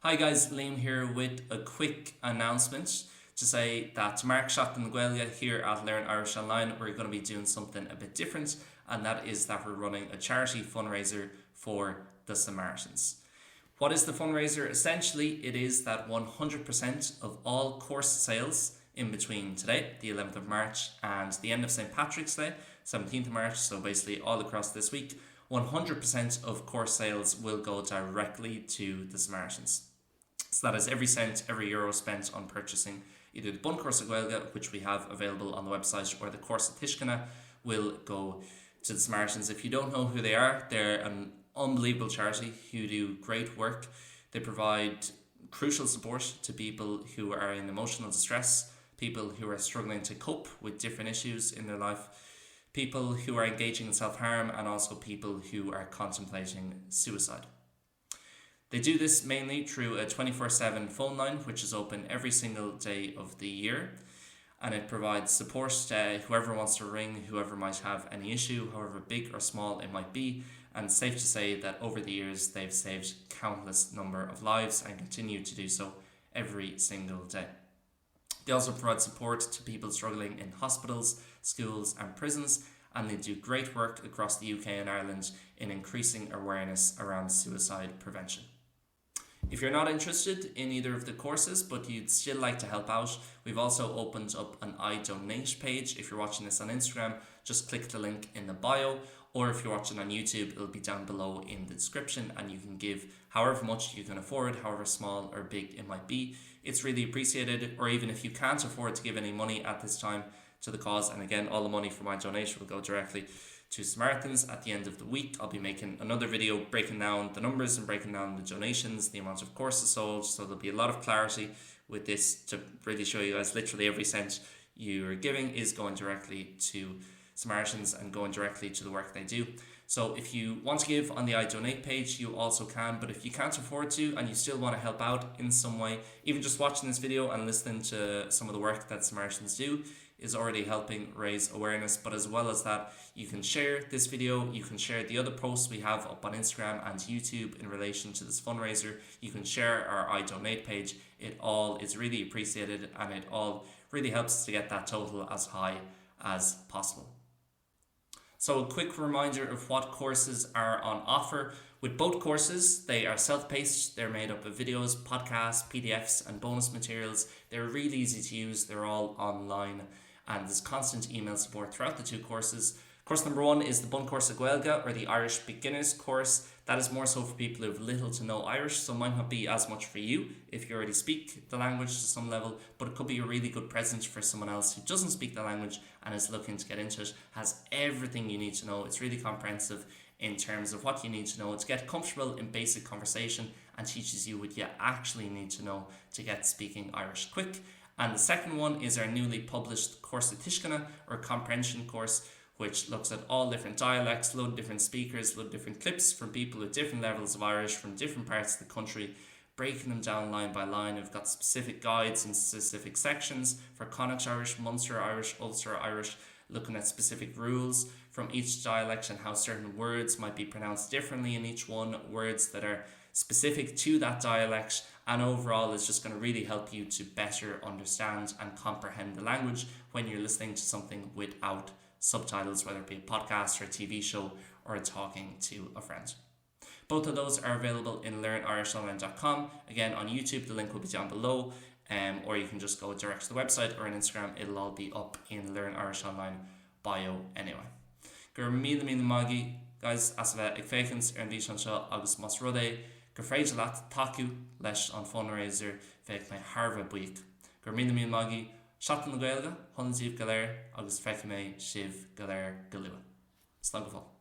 Hi guys, Liam here with a quick announcement to say that tomorrow Seachtain Gaeilge here at Learn Irish Online, we're going to be doing something a bit different, and that is that we're running a charity fundraiser for the Samaritans. What is the fundraiser? Essentially, it is that 100% of all course sales in between today, the 11th of March, and the end of St. Patrick's Day, 17th of March, so basically all across this week, 100% of course sales will go directly to the Samaritans. So that is every cent, every euro spent on purchasing either the Bun Course of Gaeilge, which we have available on the website, or the Course of Seachtain, will go to the Samaritans. If you don't know who they are, they're an unbelievable charity who do great work. They provide crucial support to people who are in emotional distress, people who are struggling to cope with different issues in their life, people who are engaging in self-harm, and also people who are contemplating suicide. They do this mainly through a 24/7 phone line, which is open every single day of the year, and it provides support to whoever wants to ring, whoever might have any issue, however big or small it might be. And it's safe to say that over the years they've saved countless number of lives and continue to do so every single day. They also provide support to people struggling in hospitals, schools and prisons, and they do great work across the UK and Ireland in increasing awareness around suicide prevention. If you're not interested in either of the courses but you'd still like to help out, we've also opened up an I Donate page. If you're watching this on Instagram, just click the link in the bio, or if you're watching on YouTube, it'll be down below in the description, and you can give however much you can afford, however small or big it might be. It's really appreciated. Or even if you can't afford to give any money at this time to the cause, and again, all the money from my donation will go directly to Samaritans. At the end of the week, I'll be making another video breaking down the numbers and breaking down the donations, the amount of courses sold, so there'll be a lot of clarity with this to really show you guys literally every cent you're giving is going directly to Samaritans and going directly to the work they do. So if you want to give on the I Donate page, you also can, but if you can't afford to and you still want to help out in some way, even just watching this video and listening to some of the work that Samaritans do is already helping raise awareness. But as well as that, you can share this video, you can share the other posts we have up on Instagram and YouTube in relation to this fundraiser, you can share our I Donate page. It all is really appreciated, and it all really helps us to get that total as high as possible. So a quick reminder of what courses are on offer. With both courses, they are self-paced. They're made up of videos, podcasts, PDFs and bonus materials. They're really easy to use. They're all online, and there's constant email support throughout the two courses. Course number 1 is the Bun Course of Gaeilge, or the Irish Beginners course. That is more so for people who have little to no Irish, so it might not be as much for you if you already speak the language to some level, but it could be a really good present for someone else who doesn't speak the language and is looking to get into it. Has everything you need to know. It's really comprehensive in terms of what you need to know to get comfortable in basic conversation, and teaches you what you actually need to know to get speaking Irish quick. And the second one is our newly published Course of Seachtain, or comprehension course, which looks at all different dialects, load of different speakers, load of different clips from people with different levels of Irish from different parts of the country, breaking them down line by line. We've got specific guides and specific sections for Connacht Irish, Munster Irish, Ulster Irish, looking at specific rules from each dialect and how certain words might be pronounced differently in each one, words that are specific to that dialect, and overall it's just going to really help you to better understand and comprehend the language when you're listening to something without subtitles, whether it be a podcast or a TV show or talking to a friend. Both of those are available in learnirishonline.com. Again, on YouTube, the link will be down below, or you can just go direct to the website, or on Instagram, it'll all be up in Learn Irish Online bio anyway. Gur míle mágaí, guys, as bheith ag féchans ar an bhís anseo agus mas rud é gur féidir leat tacu leis an fundraiser bheith mé Harvah buíoch. Gur míle mágaí, Seachtain Gaeilge, Honnatíobh go léir agus feice mé sibh go léir go luath. Slán go fóill.